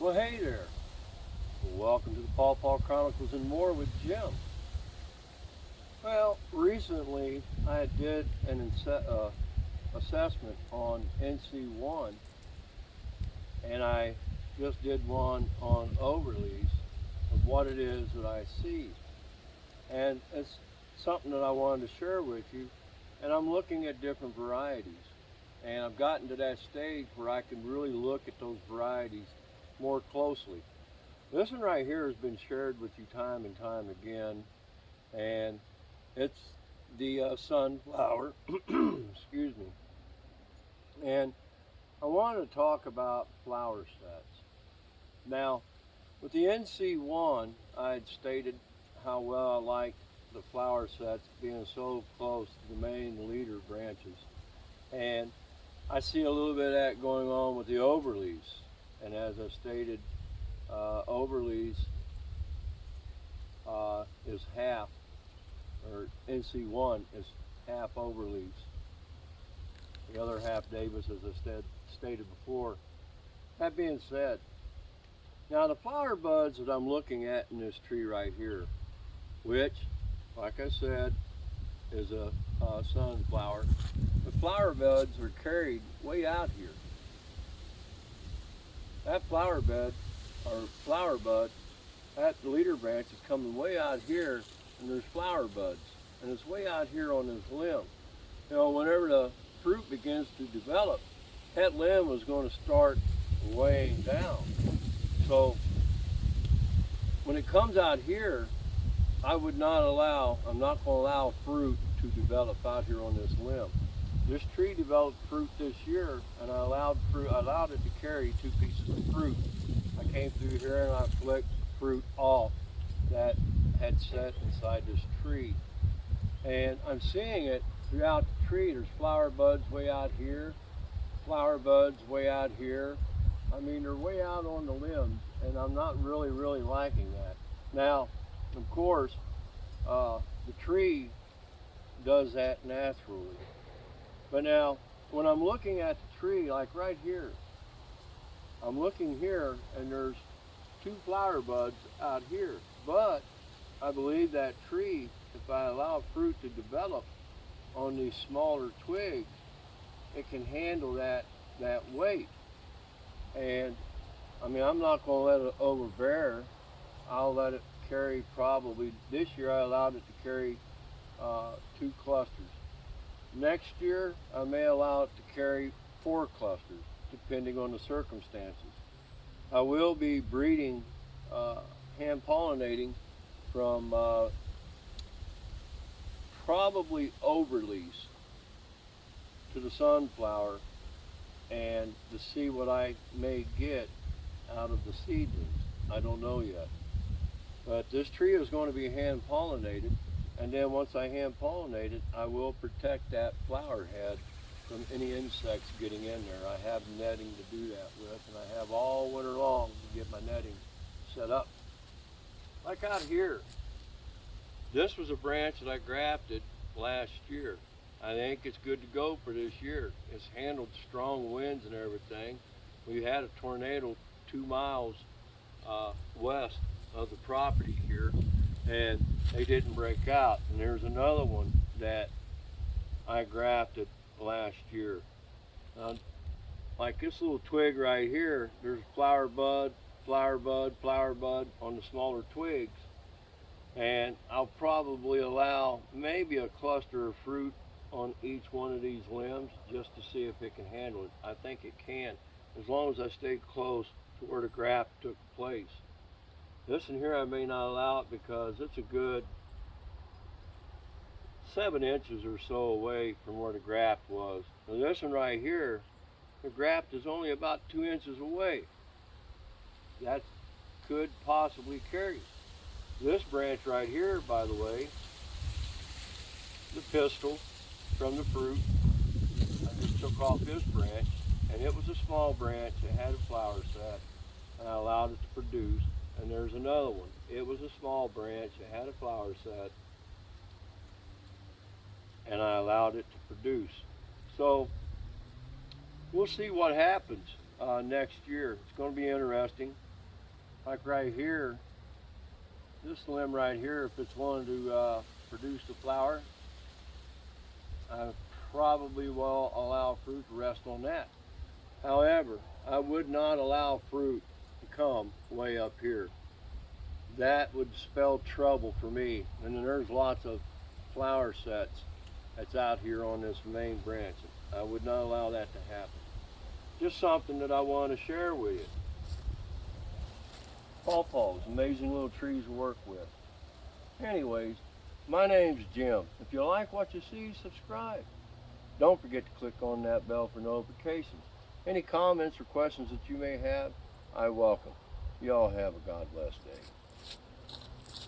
Well, hey there. Welcome to the Pawpaw Chronicles and More with Jim. Well, recently I did an assessment on NC1, and I just did one on overleas of what it is that I see. And it's something that I wanted to share with you. And I'm looking at different varieties. And I've gotten to that stage where I can really look at those varieties more closely. This one right here has been shared with you time and time again, and it's the sunflower. Excuse me. And I wanted to talk about flower sets. Now, with the NC1, I had stated how well I liked the flower sets being so close to the main leader branches, and I see a little bit of that going on with the overleaves. And as I stated, overleaves is half, or NC1 is half overleaves. The other half Davis, as I stated before. That being said, now the flower buds that I'm looking at in this tree right here, which, like I said, is a sunflower, the flower buds are carried way out here. That flower bud, that leader branch is coming way out here, and there's flower buds, and it's way out here on this limb. You know, whenever the fruit begins to develop, that limb is going to start weighing down. So when it comes out here, I'm not going to allow fruit to develop out here on this limb. This tree developed fruit this year, and I allowed it to carry 2 pieces of fruit. I came through here and I flicked fruit off that had set inside this tree. And I'm seeing it throughout the tree. There's flower buds way out here, flower buds way out here. I mean, they're way out on the limbs, and I'm not really liking that. Now, of course, the tree does that naturally. But now, when I'm looking at the tree, like right here, I'm looking here, and there's 2 flower buds out here. But I believe that tree, if I allow fruit to develop on these smaller twigs, it can handle that weight. And I mean, I'm not going to let it overbear. I'll let it carry probably, this year I allowed it to carry 2 clusters. Next year, I may allow it to carry 4 clusters, depending on the circumstances. I will be breeding, hand pollinating from probably overleas to the sunflower, and to see what I may get out of the seedlings. I don't know yet. But this tree is going to be hand pollinated. And then once I hand pollinate it, I will protect that flower head from any insects getting in there. I have netting to do that with, and I have all winter long to get my netting set up. Like out here, this was a branch that I grafted last year. I think it's good to go for this year. It's handled strong winds and everything. We had a tornado 2 miles west of the property here, and they didn't break out. And there's another one that I grafted last year. Like this little twig right here, there's flower bud, flower bud, flower bud on the smaller twigs. And I'll probably allow maybe a cluster of fruit on each one of these limbs just to see if it can handle it. I think it can, as long as I stay close to where the graft took place. This one here I may not allow it because it's a good 7 inches or so away from where the graft was. Now this one right here, the graft is only about 2 inches away. That could possibly carry. This branch right here, by the way, the pistil from the fruit, I just took off this branch, and it was a small branch. It had a flower set, and I allowed it to produce. And there's another one. It was a small branch. It had a flower set, and I allowed it to produce. So we'll see what happens next year. It's going to be interesting. Like right here, this limb right here, if it's wanting to produce the flower, I probably will allow fruit to rest on that. However, I would not allow fruit to come way up here. That would spell trouble for me. And then there's lots of flower sets that's out here on this main branch. I would not allow that to happen. Just something that I want to share with you. Pawpaws, amazing little trees to work with. Anyways, my name's Jim. If you like what you see, subscribe. Don't forget to click on that bell for notifications. Any comments or questions that you may have, I welcome. Y'all have a God bless day.